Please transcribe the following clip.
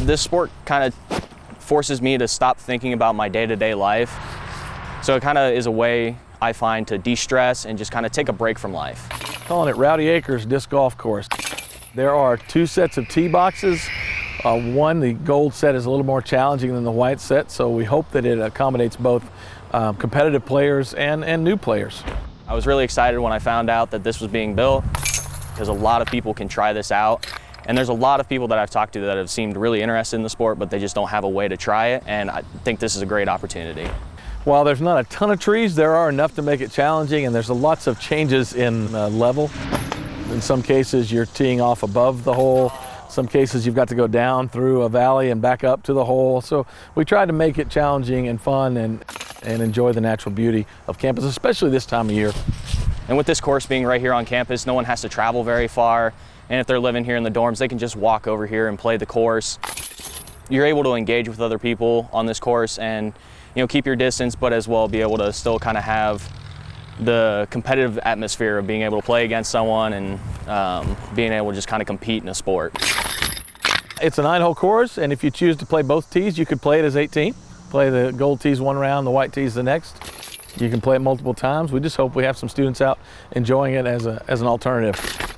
This sport kind of forces me to stop thinking about my day-to-day life. So it kind of is a way I find to de-stress and just kind of take a break from life. Calling it Rowdy Acres Disc Golf Course. There are 2 sets of tee boxes. One, the gold set, is a little more challenging than the white set, so we hope that it accommodates both competitive players and new players. I was really excited when I found out that this was being built, because a lot of people can try this out. And there's a lot of people that I've talked to that have seemed really interested in the sport, but they just don't have a way to try it, and I think this is a great opportunity. While there's not a ton of trees, there are enough to make it challenging, and there's lots of changes in level. In some cases, you're teeing off above the hole. Some cases, you've got to go down through a valley and back up to the hole. So we try to make it challenging and fun and enjoy the natural beauty of campus, especially this time of year. And with this course being right here on campus, no one has to travel very far. And if they're living here in the dorms, they can just walk over here and play the course. You're able to engage with other people on this course and keep your distance, but as well be able to still kind of have the competitive atmosphere of being able to play against someone and being able to just kind of compete in a sport. It's a 9-hole course, and if you choose to play both tees, you could play it as 18. Play the gold tees one round, the white tees the next. You can play it multiple times. We just hope we have some students out enjoying it as an alternative.